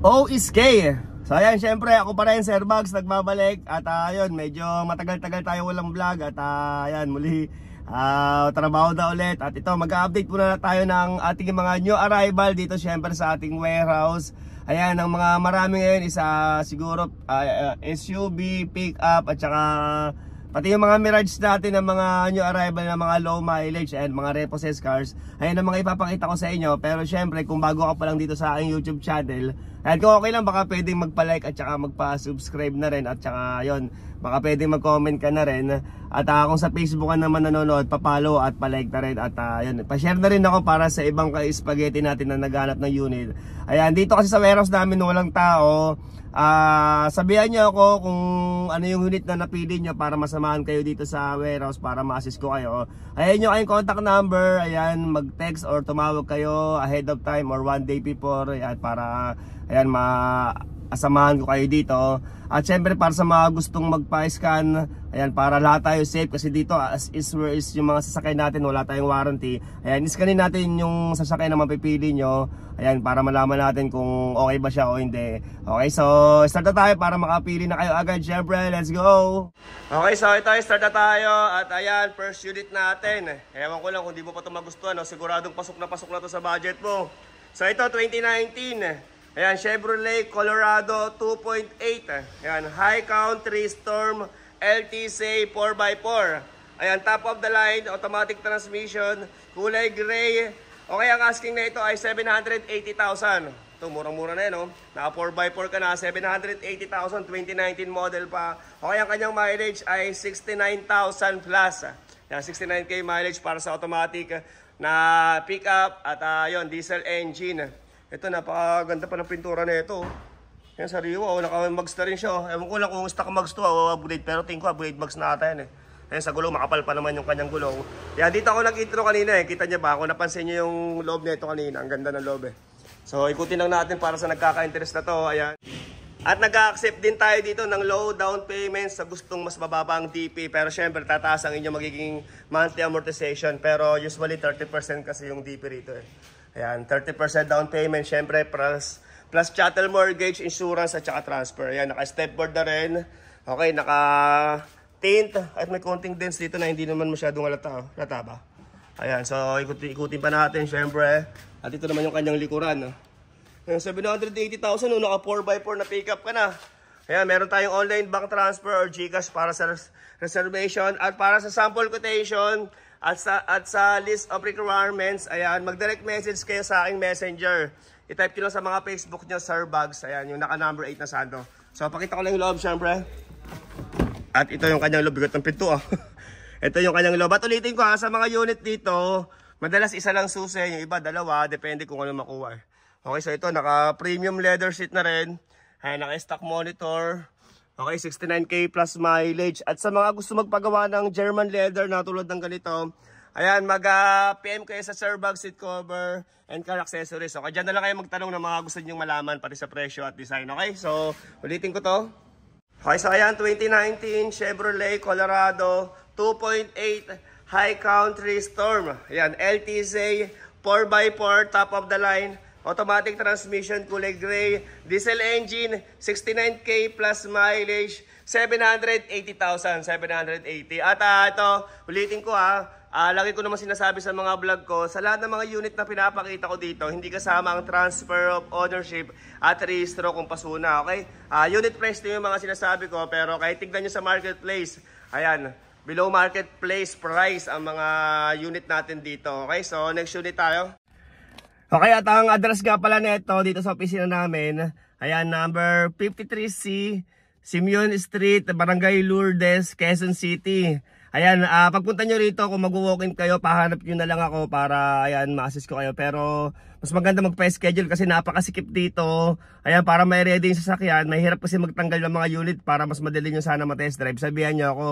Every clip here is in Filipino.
OSK. So ayan, syempre ako pa rin, Sir Bugs, nagbabalik. At ayun, medyo matagal-tagal tayo walang vlog. At ayan, muli trabaho na ulit. At ito, mag-update muna na tayo ng ating mga new arrival dito syempre sa ating warehouse. Ayan, ang mga marami ngayon is siguro SUV, pick-up at saka pati yung mga Mirage natin ng mga new arrival na mga low mileage and mga repossessed cars. Ayan ang mga ipapakita ko sa inyo. Pero syempre kung bago ka pa lang dito sa aking YouTube channel, ayan, kung okay lang baka pwedeng magpa-like at saka magpa-subscribe na rin. At saka yun, baka pwedeng mag-comment ka na rin. At kung sa Facebook ka naman nanonood, pa-follow at pa-like na rin. At yun, pa-share na rin ako para sa ibang spaghetti natin na naghanap ng unit. Ayan, dito kasi sa warehouse namin walang tao. Sabihan nyo ako kung ano yung unit na napili nyo para masamahan kayo dito sa warehouse para ma-assist ko kayo. Ayan nyo kayong contact number. Ayan, mag-text or tumawag kayo ahead of time or one day before. Ayan, para ayan, asamahan ko kayo dito. At syempre para sa mga gustong magpa-scan, ayan, para lahat tayo safe. Kasi dito as is where is yung mga sasakyan natin, wala tayong warranty. Ayan, iskanin natin yung sasakyan na mapipili nyo. Ayan, para malaman natin kung okay ba siya o hindi. Okay, so start na tayo para makapili na kayo agad. Syempre, let's go! Okay, so ito, start na tayo. At ayan, first unit natin. Ewan ko lang kung di mo pa ito magustuhan, no? Siguradong pasok na to sa budget mo. So ito, 2019. Ayan, Chevrolet Colorado 2.8. Ayan, High Country Storm LTC 4x4. Ayan, top of the line, automatic transmission, kulay gray. Okay, ang asking na ito ay 780,000. Ito, murang-mura na yun, no? Naka 4x4 ka na, 780,000, 2019 model pa. Okay, ang kanyang mileage ay 69,000 plus. Ayan, 69k mileage para sa automatic na pickup at yun, diesel engine. Ito, napakaganda pa ng pintura na ito. Yan, sariwa, naka-mags na rin siya. Ewan ko lang kung stock mags to o upgrade, pero tingin ko upgrade mags na ata yan eh. Ayan, sa gulong, makapal pa naman yung kanyang gulong. Yan, dito ako nag-intro kanina eh. Kita niya ba? Kung napansin niyo yung loob nito kanina, ang ganda ng loob eh. So, ikutin lang natin para sa nagkaka-interest na to. Ayan. At nag-accept din tayo dito ng low down payments sa gustong mas mababa ang DP. Pero syempre, tataas ang inyong magiging monthly amortization. Pero usually 30% kasi yung DP rito eh. Ayan, 30% down payment, syempre, plus chattel mortgage, insurance, at saka transfer. Ayan, naka-stepboard na rin. Okay, naka-tint. At may konting dents dito na hindi naman masyadong halata. Halata ba? Ayan, so ikutin pa natin, syempre. At ito naman yung kanyang likuran. Ayan, 780,000, naka 4x4 na pickup ka na. Ayan, meron tayong online bank transfer or GCash para sa reservation. At para sa sample quotation, at sa list of requirements, ayan, mag-direct message kayo sa aking messenger. I-type nyo lang sa mga Facebook nyo, Sir Bugs. Ayan, yung naka number 8 na sando. So, pakita ko lang yung loob, syempre. At ito yung kanyang loob. Bigot ng pinto, ah. Ito yung kanyang loob. At ulitin ko, sa mga unit dito, madalas isa lang susi. Yung iba, dalawa. Depende kung ano makuha. Okay, so ito, naka-premium leather seat na rin. Ayan, naka-stock monitor. Okay, 69k plus mileage. At sa mga gusto magpagawa ng German leather na tulad ng ganito, ayan, mag-PM kayo sa Sir Bugs seat cover and car accessories. Okay, dyan na lang kayo magtanong ng mga gusto nyo malaman pati sa presyo at design. Okay, so ulitin ko to. Okay, so ayan, 2019 Chevrolet Colorado 2.8 High Country Storm. Ayan, LTC 4x4, top of the line. Automatic transmission, kulay gray, diesel engine, 69k plus mileage, 780,000, 780. At ito, ulitin ko lagi ko naman sinasabi sa mga vlog ko, sa lahat ng mga unit na pinapakita ko dito, hindi kasama ang transfer of ownership at rehistro kung pasuna, okay? Unit price din yung mga sinasabi ko, pero kahit tignan nyo sa marketplace, ayan, below marketplace price ang mga unit natin dito, okay? So, next unit tayo. Okay, at ang address nga pala nito dito sa opisina namin, ayan, number 53C, Simeon Street, Barangay Lourdes, Quezon City. Ayan, pagpunta nyo rito, kung mag-walk-in kayo, pahanap nyo na lang ako para, ayan, ma-assist ko kayo. Pero, mas maganda magpa-schedule kasi napakasikip dito. Ayan, para may ready yung sasakyan, mahirap kasi magtanggal ng mga unit para mas madali nyo sana ma-test drive. Sabihan nyo ako,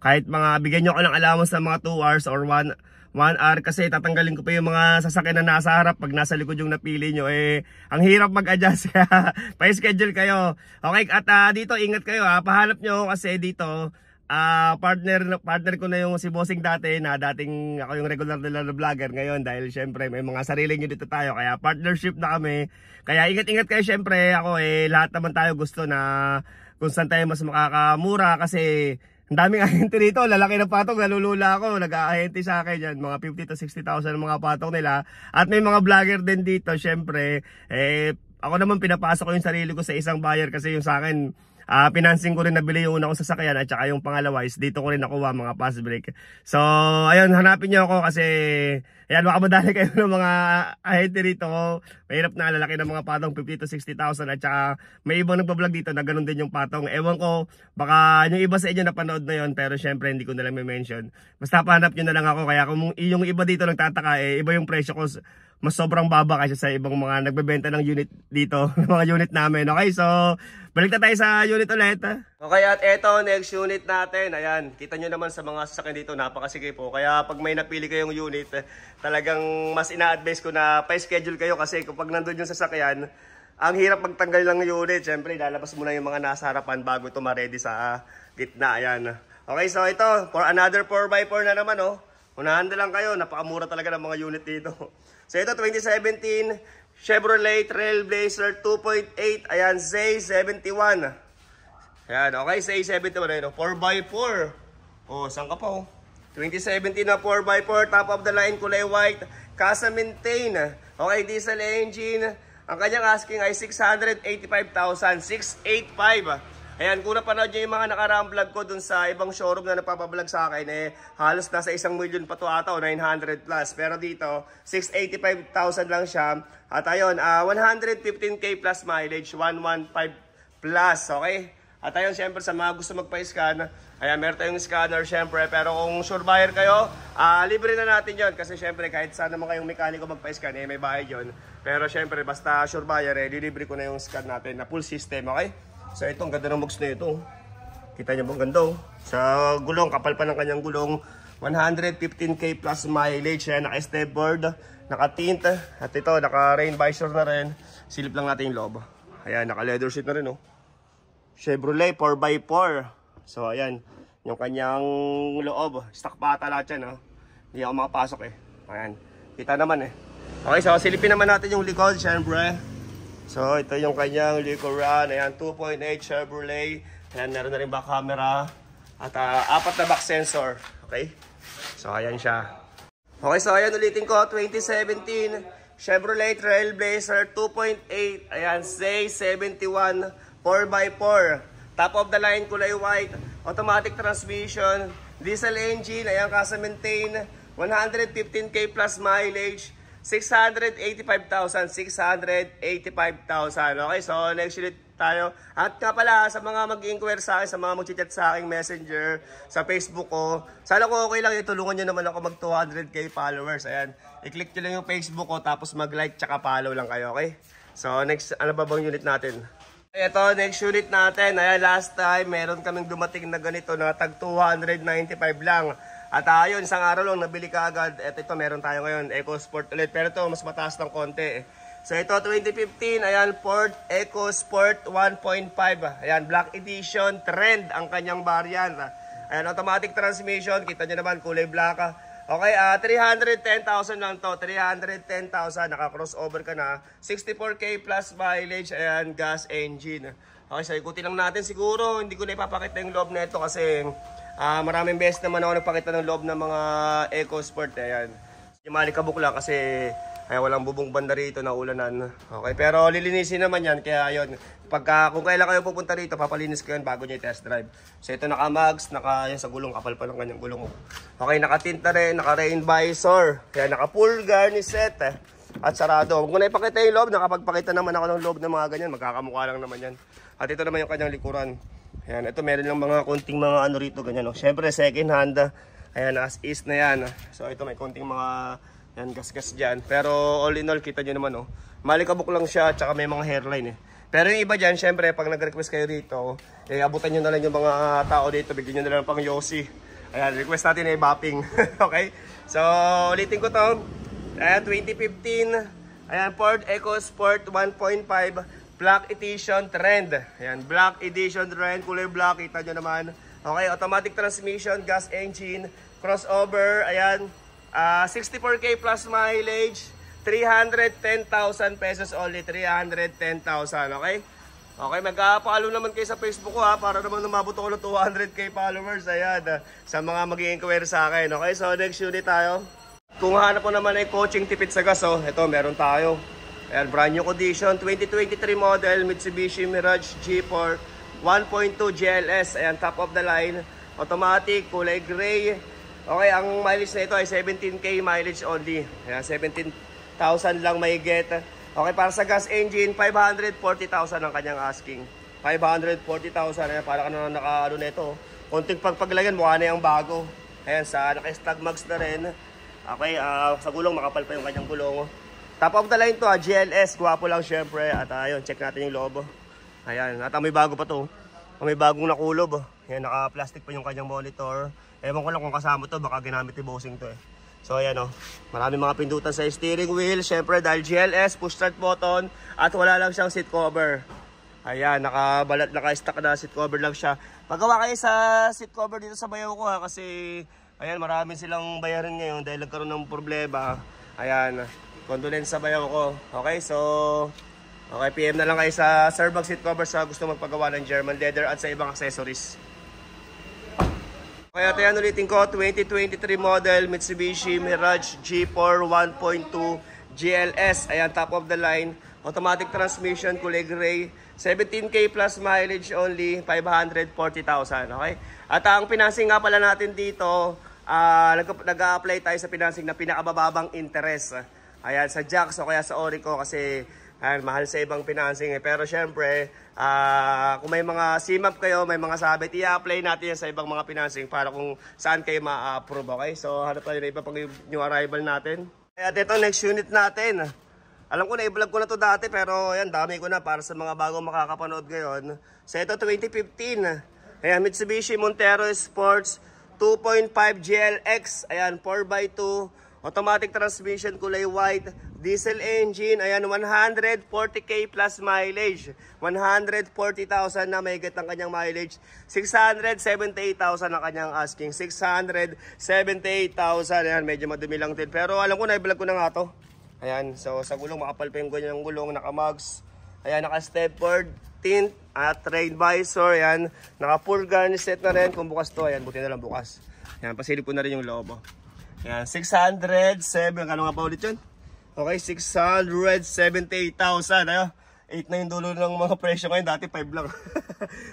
kahit bigyan nyo ako ng allowance ng mga 2 hours or 1 hour kasi tatanggalin ko pa yung mga sasakyan na nasa harap pag nasa likod yung napili nyo. Ang hirap mag-adjust kaya pa-schedule kayo. Okay, at dito ingat kayo pahanap nyo kasi dito partner ko na yung si Bossing dati, na dating ako yung regular na vlogger ngayon, dahil syempre may mga sariling unit tayo, kaya partnership na kami. Kaya ingat-ingat kayo, syempre ako lahat naman tayo gusto na kung saan tayo mas makakamura, kasi ang daming ahente rito, lalaki ng patong, nalulula ako, nag-aahente sa akin yan, mga 50 to 60,000 ang mga patong nila. At may mga vlogger din dito, syempre, ako naman pinapasok ko yung sarili ko sa isang buyer, kasi yung sa akin, financing ko rin nabili yung una kong sasakyan, at saka yung pangalawa is dito ko rin nakuha mga fast break. So ayun, hanapin nyo ako kasi ayan, baka madali kayo ng mga ahente rito. Mahirap na, lalaki ng mga patong 50 to 60,000, at saka may ibang nagpa-vlog dito na ganun din yung patong. Ewan ko, baka yung iba sa inyo napanood na yun, pero syempre hindi ko na lang may mention. Basta pahanap nyo na lang ako, kaya kung yung iba dito nagtataka, iba yung presyo ko, mas sobrang baba kasi sa ibang mga nagbebenta ng unit dito, ng mga unit namin. Okay, so balik na tayo sa unit ulit. Okay, at eto, next unit natin. Ayan, kita nyo naman sa mga sasakyan dito, napakasige po. Kaya pag may napili kayong unit, talagang mas ina-advise ko na pa-schedule kayo, kasi kapag nandun yung sasakyan, ang hirap magtanggal lang ng unit. Siyempre, lalabas mo na yung mga nasa harapan bago ito ma-ready sa gitna. Ayan. Okay, so ito, for another 4x4 na naman, oh. Unahan na lang kayo, napakamura talaga ng mga unit dito. So ito, 2017 Chevrolet Trailblazer 2.8. Ayan, Zay71. Ayan, okay, Zay71. Ayan, 4x4. Oh, saan ka pa, oh? 2017 na 4x4, top of the line, kulay white, Casa maintain. Okay, diesel engine. Ang kanyang asking ay 685,000, 685. Ayan, kung napanood nyo yung mga nakaraang vlog ko dun sa ibang showroom na napapablog sa akin, halos nasa 1 million pa to ata, o 900 plus. Pero dito, 685,000 lang siya. At ayun, 115k plus mileage, 115 plus, okay? At ayun, syempre sa mga gusto magpa-scan, ayan, meron tayong scanner syempre. Pero kung sure buyer kayo, libre na natin yon. Kasi syempre, kahit saan naman kayong mekaniko magpa-scan, may bayad yun. Pero syempre, basta sure buyer, dilibre ko na yung scan natin na full system, okay? So ito, ang ganda ng box na ito. Kita niyo bang ganda, oh. Sa gulong, kapal pa ng kanyang gulong. 115k plus mileage. Ayan, naka-stepboard, naka-tint. At ito, naka-rain visor na rin. Silip lang natin yung loob. Ayan, naka-leather seat na rin, oh. Chevrolet 4x4. So ayan, yung kanyang loob. Stock pa ata lahat yan, oh. Hindi ako makapasok eh. Ayan, kita naman eh. Okay, so silipin naman natin yung likod, syempre. So, ito yung kanyang likuran. Ayan, 2.8 Chevrolet. Ayan, meron na rin back camera. At 4 na back sensor. Okay? So, ayan siya. Okay, so ayan, ulitin ko. 2017 Chevrolet Trailblazer 2.8. Ayan, Zay71 4x4. Top of the line, kulay white. Automatic transmission. Diesel engine. Ayan, Casa maintain. 115k plus mileage. 685,000, 685,000. Okay, so next unit tayo. At nga pala, sa mga mag-inquire sa akin, sa mga mag-chat sa aking messenger, sa Facebook ko, sana ko okay lang, itulungan nyo naman ako mag 200k followers. Ayan, i-click nyo lang yung Facebook ko, tapos mag-like tsaka follow lang kayo, okay? So next, ano ba bang unit natin? Ito, next unit natin. Ayan, last time, meron kaming dumating na ganito na tag 295 lang. At ayun, isang araw lang nabili ka agad. At ito, meron tayo ngayon, EcoSport ulit. Pero ito, mas mataas ng konti. So ito, 2015, ayan, Ford EcoSport 1.5. Ayan, Black Edition, trend ang kanyang variant. Ayan, automatic transmission, kita nyo naman, kulay black. Okay, 310,000 lang to, 310,000, naka-crossover ka na. 64k plus mileage, ayan, gas engine. Okay, so ikutin lang natin siguro, hindi ko na ipapakita yung loob na ito kasi maraming beses naman ako nagpakita ng loob ng mga EcoSport. Ayan. Yung malikabok lang kasi walang bubong banda rito na ulanan. Okay, pero lilinisin naman yan. Kaya ayun, kung kailan kayo pupunta rito, papalinis ko yan bago nyo i-test drive. So ito naka-mags, yan sa gulong, kapal pa lang kanyang gulong. Okay, naka-tint na rin, naka-rain visor. Kaya naka-full garnish set. At sarado. Huwag ko na ipakita yung loob, nakapagpakita naman ako ng loob ng mga ganyan. Magkakamukha lang naman yan. At ito naman yung kanyang likuran. Ayan, ito meron lang mga konting mga ano rito, ganyan. Siyempre, second hand. Ayan, as is na yan. So, ito may konting mga yan, gas-gas dyan. Pero, all in all, kita nyo naman, oh. Malikabok lang siya, tsaka may mga hairline, eh. Pero yung iba dyan, siyempre, pag nag-request kayo rito, abutan nyo na lang yung mga tao dito. Bigyan nyo na lang pang Yossi. Ayan, request natin ay bapping. Okay? So, ulitin ko to. Ayan, 2015. Ayan, Ford EcoSport 1.5. Black Edition Trend. Ayan, Black Edition Trend, kulay black, kita nyo naman. Okay, automatic transmission, gas engine, crossover, ayan. 64K plus mileage, 310,000 pesos only, 310,000, okay? Okay, magka-follow naman kayo sa Facebook ko ha, para naman umabot ako ng 200k followers, ayan, sa mga mag-i-inquire sa akin. Okay, so next unit tayo. Kung hanap ko naman ay coaching tipid sa gas, oh, ito meron tayo. Ayan, brand new condition, 2023 model, Mitsubishi Mirage G4, 1.2 GLS, ayan, top of the line, automatic, kulay gray. Okay, ang mileage na ito ay 17k mileage only, ayan, 17,000 lang may get. Okay, para sa gas engine, 540,000 ang kanyang asking. 540,000, ayan, para ka na naka-ano na ito. Konting pagpaglagyan, mukha na yung bago. Ayan, sa naka-stag mags na rin. Okay, sa gulong, makapal pa yung kanyang gulong. Top of the line to, GLS, guwapo lang syempre. At ayun, check natin yung loob. Ayan, at may bago pa to. May bagong nakulob. Ayan, naka-plastic pa yung kanyang monitor. Ewan ko lang kung kasama to, baka ginamit ni bossing to eh. So ayan o, maraming mga pindutan sa steering wheel. Syempre dahil GLS, push start button. At wala lang siyang seat cover. Ayan, nakabalat, naka-stock na seat cover lang siya. Magawa kayo sa seat cover dito sa bayaw ko ha. Kasi ayan, marami silang bayarin ngayon dahil nagkaroon ng problema. Ayan, condolence sa bayaw ko. Okay, so okay, PM na lang kayo sa Serbag seat cover sa gusto magpagawa ng German leather at sa ibang accessories. Kaya tayo ulitin ko, 2023 model Mitsubishi Mirage G4 1.2 GLS. Ayan, top of the line. Automatic transmission, kulay gray. 17k plus mileage only, 540,000. Okay? At ang financing nga pala natin dito, nag-a-apply tayo sa financing na pinakabababang interest. Ayan, sa Jax o kaya sa Orico kasi ayan, mahal sa ibang financing eh. Pero syempre, kung may mga CMAP kayo, may mga sabit, i-apply natin yan sa ibang mga financing para kung saan kayo ma-approve, okay? So, hanap tayo na iba pang new arrival natin. At ito, next unit natin. Alam ko na, i-vlog ko na to dati, pero ayan, dami ko na para sa mga bagong makakapanood ngayon. So, ito, 2015. Ayan, Mitsubishi Montero Sports 2.5 GLX. Ayan, 4x2. Automatic transmission, kulay white. Diesel engine, ayan, 140k plus mileage. 140,000 na may get ang kanyang mileage. 678,000 ang kanyang asking. 678,000, ayan, medyo madumi lang din. Pero alam ko na, i-vlog ko na nga to. Ayan, so sa gulong, makapal pa yung ganyang gulong, naka-mugs. Ayan, naka-stepford tint at rain visor. Ayan, naka-full garnish set na rin. Kung bukas to, ayan, buti na lang bukas. Ayan, pasilip ko na rin yung loob. Ayan, 607, ano nga pa ulit yun? Okay, 678,000. Ayo, 8 na yung dulo ng mga presyo ngayon. Dati 5 lang.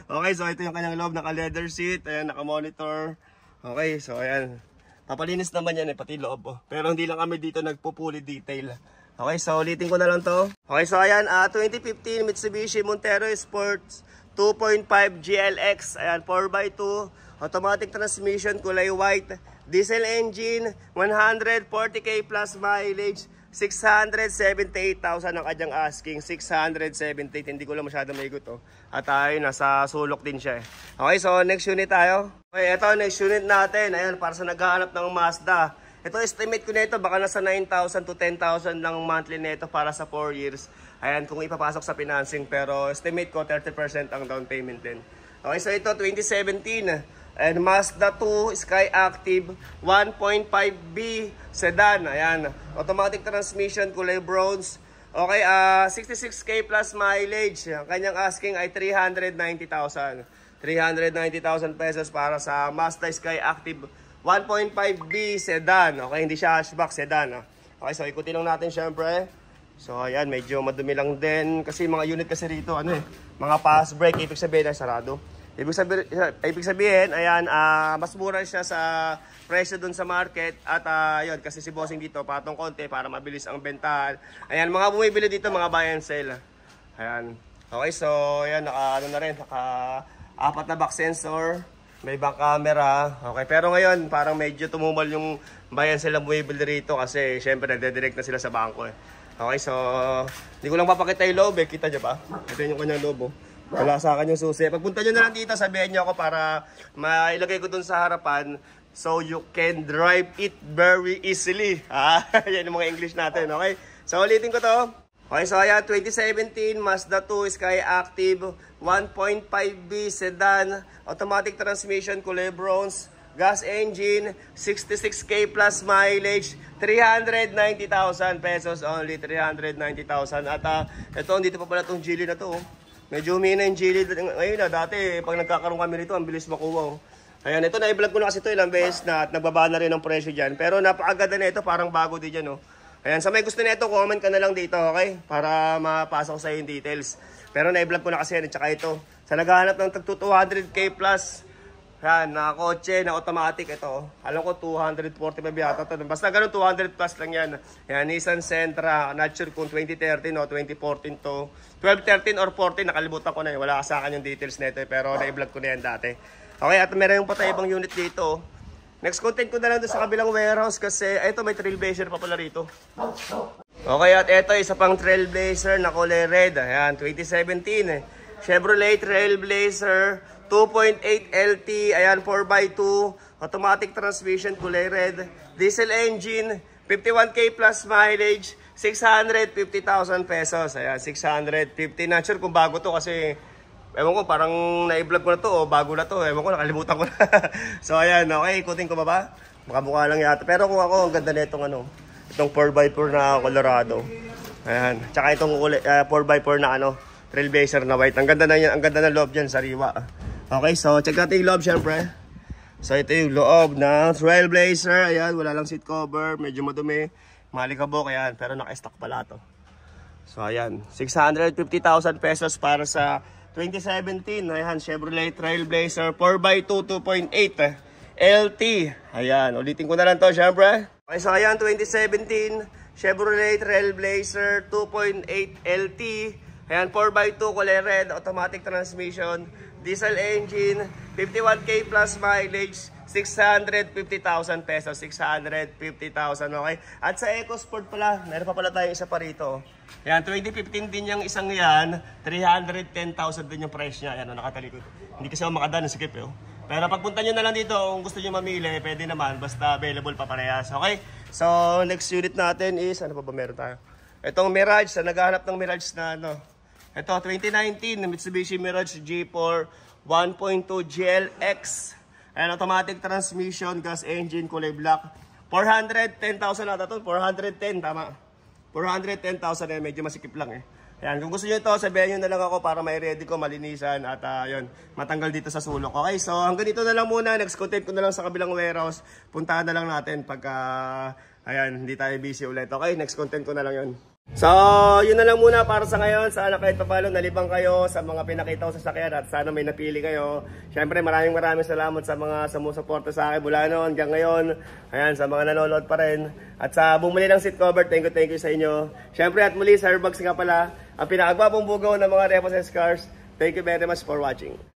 Okay, so ito yung kanyang loob. Naka-leather seat. Ayan, naka-monitor. Okay, so ayan. Papalinis naman yan eh, pati loob. Oh. Pero hindi lang kami dito nagpupuli detail. Okay, so ulitin ko na lang to. Okay, so ayan, 2015 Mitsubishi Montero Sports 2.5 GLX. Ayan, 4x2. Automatic transmission, kulay white. Diesel engine, 140k plus mileage. 678,000 ang kanyang asking. 678, hindi ko lang masyado maigot oh. At ay nasa sulok din siya eh. Okay, so next unit tayo. Okay, ito next unit natin. Ayan, para sa naghahanap ng Mazda. Ito estimate ko na ito, baka nasa 9,000 to 10,000 lang monthly nito para sa 4 years. Ayan, kung ipapasok sa financing, pero estimate ko 30% ang down payment din. Okay, so ito 2017 and Mazda 2 Skyactiv 1.5B sedan. Ayan, automatic transmission, kulay bronze. Okay, 66k plus mileage. Ang kanyang asking ay 390,000. 390,000 pesos para sa Mazda Skyactiv 1.5B sedan. Okay, hindi siya hatchback, sedan. Okay, so ikutin lang natin syempre. So ayan, medyo madumi lang din kasi mga unit kasi rito ano eh, mga fast brake, ibig sabihin ay sarado. Ibig sabihin, ayan, mas mura siya sa presyo dun sa market. At yun, kasi si bossing dito, patong konti para mabilis ang bentahan. Ayan, mga bumibili dito, mga buy and sell. Ayan. Okay, so, ayan, naka 4 na back sensor. May back camera. Okay, pero ngayon, parang medyo tumumal yung buy and sell na bumibili rito. Kasi, syempre, nagdedirect na sila sa bangko eh. Okay, so, hindi ko lang papakita yung loob eh. Kita nyo ba? Ito yung kanyang loob oh. Wala sa akin yung susi. Pagpunta nyo na lang dito, sabihin nyo ako para mailagay ko dun sa harapan so you can drive it very easily. Yan yung mga English natin, okay? So ulitin ko to. Okay, so ayan, 2017 Mazda 2 Sky Active 1.5B sedan, automatic transmission, kulay bronze, gas engine, 66k plus mileage, 390,000 pesos only, 390,000. At ito, dito pa pala itong Geely na to. Medyo humina yung Geely ngayon na. Dati, pag nagkakaroon kami nito, ang bilis makuha. Ayan, ito na-vlog ko na kasi ito ilang beses na at nagbaba na rin ang presyo dyan. Pero napakaganda na ito, parang bago din dyan. Ayan, sa may gusto nito, comment ka na lang dito, okay? Para mapasok sa yung details. Pero na-vlog ko na kasi yan, tsaka ito. Sa naghahanap ng tag 200k plus, yan, na kotse, na automatic ito. Alam ko 245 yata ito. Basta ganun 200 plus lang yan. Yan, Nissan Sentra, not sure kung 2013 o 2014 to. 12, 13 or 14, nakalimutan ko na yun. Wala ka sa akin yung details nito, pero na-vlog ko na yan dati. Okay, at meron yung patay ibang unit dito. Next content ko na lang doon sa kabilang warehouse kasi ito may Trailblazer pa pala rito. Okay, at ito isa pang Trailblazer na kulay red. Ayan, 2017 Chevrolet Trailblazer 2.8 LT. Ayan, 4x2. Automatic transmission, kulay red. Diesel engine, 51k plus mileage, 650,000 pesos. Ayan, 650. Not sure kung bago to kasi ewan ko, parang na-vlog ko na to o bago na to. Ewan ko, nakalimutan ko na. So, ayan, okay, ikutin ko ba ba? Mukha lang yata. Pero kung ako, ang ganda na itong ano, itong 4x4 na Colorado. Ayan, tsaka itong 4x4 na ano, Trailblazer na white. Ang ganda na yan, ang ganda ng loob dyan, sariwa. Okay, so check natin yung loob syempre. So, ito yung loob ng Trailblazer. Ayan, wala lang seat cover, medyo madumi. Malikabok, ayan, pero naka-stock pala to. So, ayan, 650,000 pesos para sa 2017, ayan, Chevrolet Trailblazer 4x2 2.8 LT. Ayan, ulitin ko na lang to syempre. Okay, so ayan, 2017 Chevrolet Trailblazer 2.8 LT. Ayan, 4x2 kulay red, automatic transmission, diesel engine, 51k plus mileage, 650,000 pesos, 650,000, okay? At sa EcoSport pala, meron pa pala tayong isa pa rito. Ayan, 2015 din yung isang yan, 310,000 din yung price niya. Ayan, nakatalikod. Hindi kasi ako makadaan, sikip eh. Pero pagpunta nyo na lang dito, kung gusto nyo mamili, pwede naman, basta available pa parehas, okay? So, next unit natin is, ano pa ba meron tayo? Itong Mirage, sa naghahanap ng Mirage na ano. Ito, 2019, Mitsubishi Mirage G4 1.2 GLX. Ayan, automatic transmission, gas engine, kulay black. 410,000 ata ito. 410, tama. 410,000 eh, medyo masikip lang eh. Ayan, kung gusto nyo ito, sabihin nyo na lang ako para may ready ko, malinisan at yun, matanggal dito sa sulok. Okay, so hanggang dito na lang muna. Next content ko na lang sa kabilang warehouse. Puntahan na lang natin pagka, ayan, hindi tayo busy ulit. Okay, next content ko na lang yun. So, yun na lang muna para sa ngayon. Sana kahit papalo nalibang kayo sa mga pinakita ko sa sakyan at sana may napili kayo. Siyempre maraming salamat sa mga sumusuporta sa akin mula noon hanggang ngayon. Ayan, sa mga nanonood pa rin. At sa bumili ng seat cover, thank you sa inyo. Siyempre at muli, Sir Bugs nga pala, ang pinakagwapong bugaw ng mga repossessed cars. Thank you very much for watching.